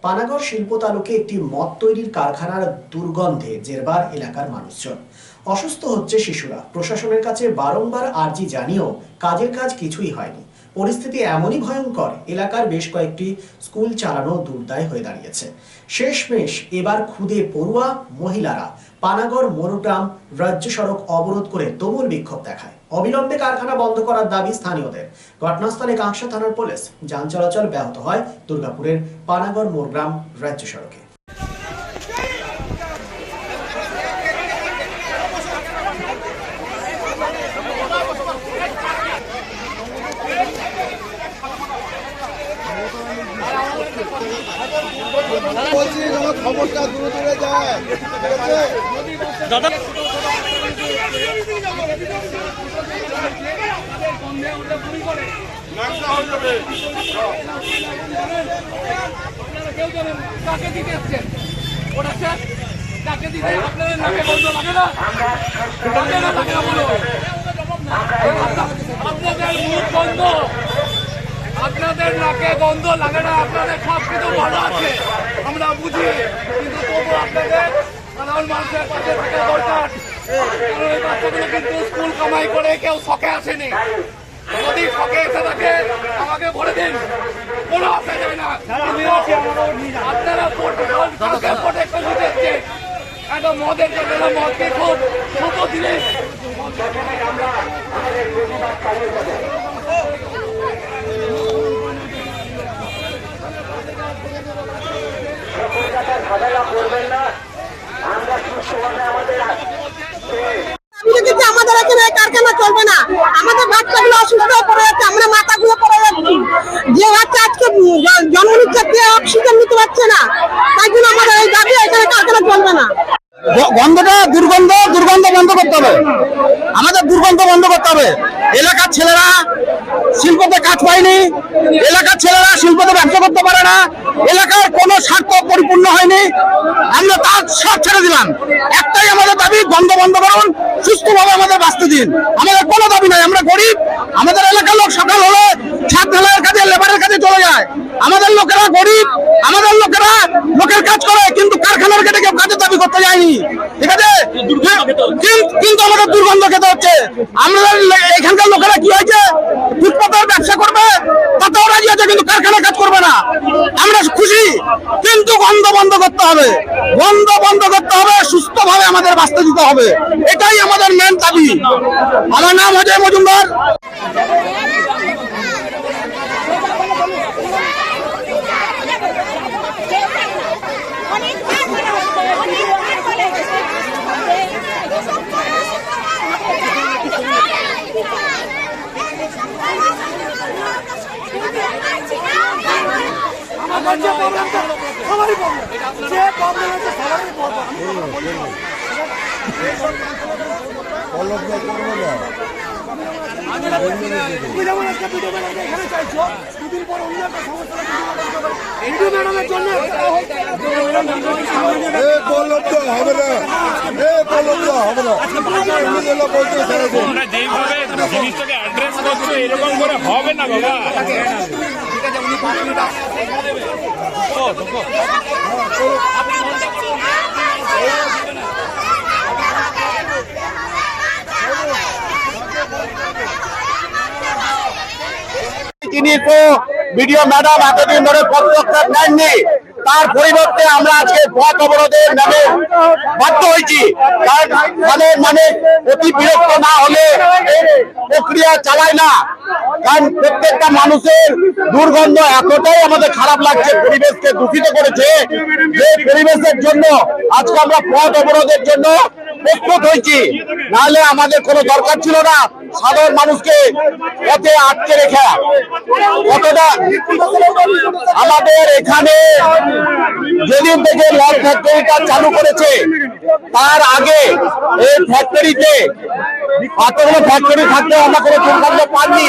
পানাগড় শিল্প তালুকে একটি মদ তৈরির কারখানার দুর্গন্ধে জেরবার এলাকার মানুষজন। অসুস্থ হচ্ছে শিশুরা। প্রশাসনের কাছে বারংবার আর্জি জানিয়েও কাজের কাজ কিছুই হয়নি। পরিস্থিতি এমনই ভয়ঙ্কর, এলাকার বেশ কয়েকটি স্কুল চালানো দুর্দায় হয়ে দাঁড়িয়েছে। শেষমেশ এবার খুদে পড়ুয়া মহিলারা পানাগড় মোরগ্রাম রাজ্য সড়ক অবরোধ করে তুমুল বিক্ষোভ দেখায়। অবিলম্বে কারখানা বন্ধ করার দাবি স্থানীয়দের। ঘটনাস্থলে কাঁকসা থানার পুলিশ। যান চলাচল ব্যাহত হয় দুর্গাপুরের পানাগড় মোরগ্রাম রাজ্য সড়কে। খবরটা দূরে দূরে যায় দাদা। কাকে দিতে আসছেন ওটা স্যার, কাকে দিতে আপনাদের নাকে বন্ধ লাগে না? আপনাদের মুখ বন্ধ, আপনাদের নাকে গন্ধ লাগে না? আপনাদের সব কিছু ভালো আছে আমরা বুঝি, কিন্তু তবু আপনাদের সাধারণ মানুষের পাশে থাকা দরকার। কারণ এই বাচ্চাগুলো কিন্তু স্কুল কামাই করে কেউ শখে আসেনি। যদি শখে এসে থাকে আমাকে ভরে দিন, কোনো আসা যায় না। আপনারা প্রোটেকশন দিতে এসছেন একটা মদের জন্য, মদকে খুব ছোট জিনিস। আমাদের এখানে কারখানা চলবে না, আমাদের বাচ্চাগুলো অসুস্থ পড়ে যাচ্ছে, আমরা মাথাগুলো পড়ে যাচ্ছি। যে বাচ্চা আজকে জন্ম নিচ্ছে অক্সিজেন নিতে পারছে না, তাই জন্য আমাদের এই দাবি, এখানে কারখানা চলবে না। গন্ধটা দুর্গন্ধ বন্ধ করতে হবে, আমাদের দুর্গন্ধ বন্ধ করতে হবে। এলাকার ছেলেরা শিল্পতে কাজ পায়নি, এলাকার ছেলেরা শিল্পতে ব্যবসা করতে পারে না, এলাকার কোনো স্বার্থ পরিপূর্ণ হয়নি। আমরা তার সব ছেড়ে দিলাম। একটাই আমাদের দাবি, গন্ধ বন্ধ করুন, সুস্থভাবে আমাদের বাঁচতে দিন। আমাদের কোনো দাবি নাই, আমরা গরিব। আমাদের এলাকার লোক সকাল হলে ছাদ ঢালাইয়ের কাজে, লেবারের কাজে চলে যায়। আমাদের লোকেরা গরিব, আমাদের লোকেরা লোকের কাজ করে, কিন্তু কারখানার গেটে কেউ কাজের দাবি করতে যায়নি, ঠিক আছে? কিন্তু আমাদের দুর্গন্ধ খেতে হচ্ছে। আমাদের এখানকার লোকেরা কি হয়েছে, ফুটপাতের ব্যবসা করবে তাতেও রাজি আছে, কিন্তু কারখানা কাজ করবে না। আমরা খুশি, কিন্তু গন্ধ বন্ধ করতে হবে, গন্ধ বন্ধ করতে হবে, সুস্থভাবে আমাদের বাঁচতে দিতে হবে। এটাই আমাদের মেন দাবি। আমার নাম অজয় মজুমদার। আমার যে প্রবলেমটা সবারই প্রবলেম, যে প্রবলেম আছে সবারই প্রবলেম। তুমি যেমন একটা ভিডিও ম্যাডামকে এখানে চাইছো, দুদিন পর অন্য একটা সমস্যা ভিডিও ম্যাডামের জন্য হবে না, যেইভাবে জিনিসটাকে অ্যাড্রেস করছো এরকম করে হবে না বাবা। ঠিক আছে, উনি 5 মিনিট তিনি তো ভিডিও ম্যাডাম এতদিন ধরে পদক্ষেপ নেননি, তার পরিবর্তে আমরা আজকে পথ অবরোধের নামে বাধ্য হয়েছি। মানে অতি বিরক্ত না হলে প্রক্রিয়া চালায় না, কারণ প্রত্যেকটা মানুষের দুর্গন্ধ এতটাই আমাদের খারাপ লাগছে, পরিবেশকে দূষিত করেছে, যে পরিবেশের জন্য আজকে আমরা পথ অবরোধের জন্য প্রস্তুত হয়েছি। নাহলে আমাদের কোনো দরকার ছিল না সাধারণ মানুষকে পথে আটকে রেখে। কতটা আমাদের এখানে যেদিন থেকে মদ ফ্যাক্টরিটা চালু করেছে, তার আগে এই ফ্যাক্টরিতে এতগুলো ফ্যাক্টরি থাকলেও আমরা কোনো দুর্গন্ধ পাইনি,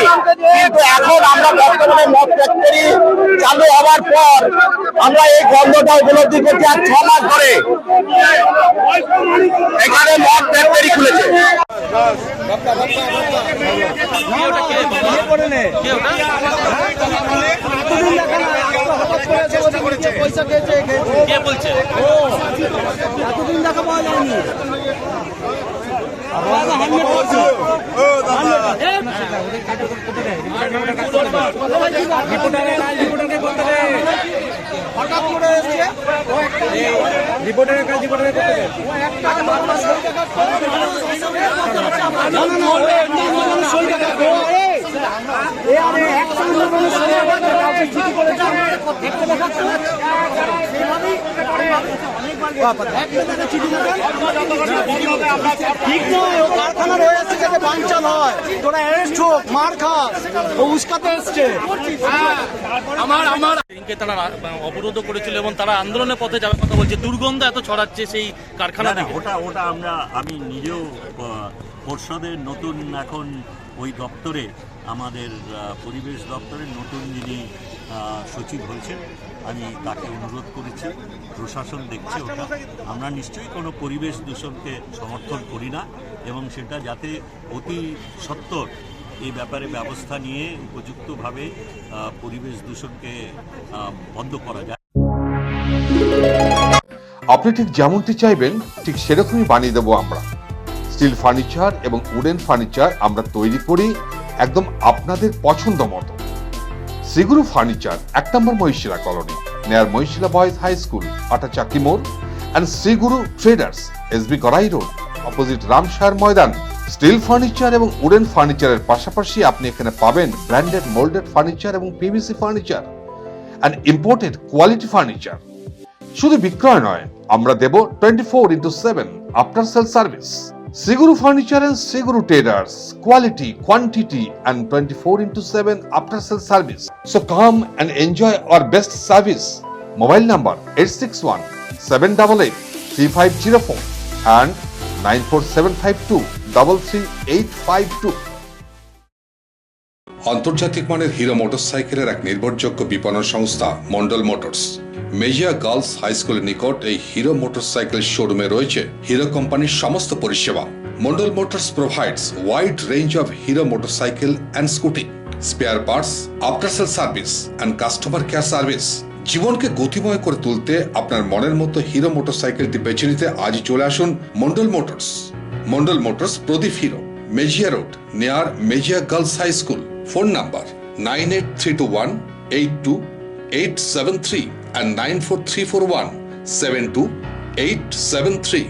কিন্তু এখন আমরা বর্তমানে মদ ফ্যাক্টরি চালু হওয়ার পর আমরা এই গন্ধটা উপলব্ধি করছি। আর 6 মাস ধরে এখানে মদ ফ্যাক্টরি খুলেছে। কে ওটা? কে বলছে? এতদিন দেখা পাওয়া যায়নি। হঠাৎ করে এসছে রিপোর্টারের কাজ রিপোর্টারের করতে দেয়। ঠিক নয়, ও কারখানা রয়েছে যাতে বাঞ্চাল হয়, তোরা অ্যারেস্ট হোক, মার খাস, ও উস্কাতে এসছে। দিনকে তারা অবরোধ করেছিল এবং তারা আন্দোলনের পথে যাওয়ার কথা বলছে, দুর্গন্ধ এত ছড়াচ্ছে সেই কারখানা থেকে। ওটা আমি নিজেও পর্ষদের নতুন এখন ওই দপ্তরে আমাদের পরিবেশ দপ্তরের নতুন যিনি সচিব হয়েছেন, আমি তাকে অনুরোধ করেছি, প্রশাসন দেখছে ওটা। আমরা নিশ্চয়ই কোনো পরিবেশ দূষণকে সমর্থন করি না এবং সেটা যাতে অতি সত্বর এই ব্যাপারে ব্যবস্থা নিয়ে উপযুক্তভাবে পরিবেশ দূষণকে বন্ধ করা যায়। আপনি ঠিক যেমনটি চাইবেন ঠিক সেরকমই বানিয়ে দেবো আমরা। স্টিল ফার্নিচার এবং উডেন ফার্নিচার আমরা তৈরি করি একদম আপনাদের পছন্দ মতো। Shriguru furniture 1 number Mahishila colony, near Mahishila boys high school, Atachaki মোড়, and Shriguru traders, SB Gorai road, opposite Ramshar ময়দান। স্টিল ফার্নিচার এবং উডেন ফার্নিচারের পাশাপাশি আপনি এখানে পাবেন ব্র্যান্ডেড মোল্ডেড ফার্নিচার এবং PVC furniture and imported quality furniture. শুধু বিক্রয় নয়, আমরা দেব 24/7 after sale service. Shriguru furniture and Shri Guru traders, quality, quantity and 24/7 after sale service. So come and enjoy our best service. Mobile number 8617883504 and 94752 আন্তর্জাতিক মানের hero মোটরসাইকেলের এক নির্ভরযোগ্য বিপণন সংস্থা Mondal motors. Mejia girls high স্কুলের নিকট এই হিরো মোটরসাইকেল শোরুমে রয়েছে হিরো কোম্পানির সমস্ত পরিষেবা। Mondal motors provides wide range of Hero motorcycle and scooty, spare parts, after sale service and customer care service. জীবনকে গতিময় করে তুলতে আপনার মনের মতো হিরো মোটরসাইকেলটি বেছে নিতে আজই চলে আসুন Mondal motors. Mondal motors, Pradeep Hero, Mejia road, near Mejia girls high school. Phone number 9832182873 and 94341728873.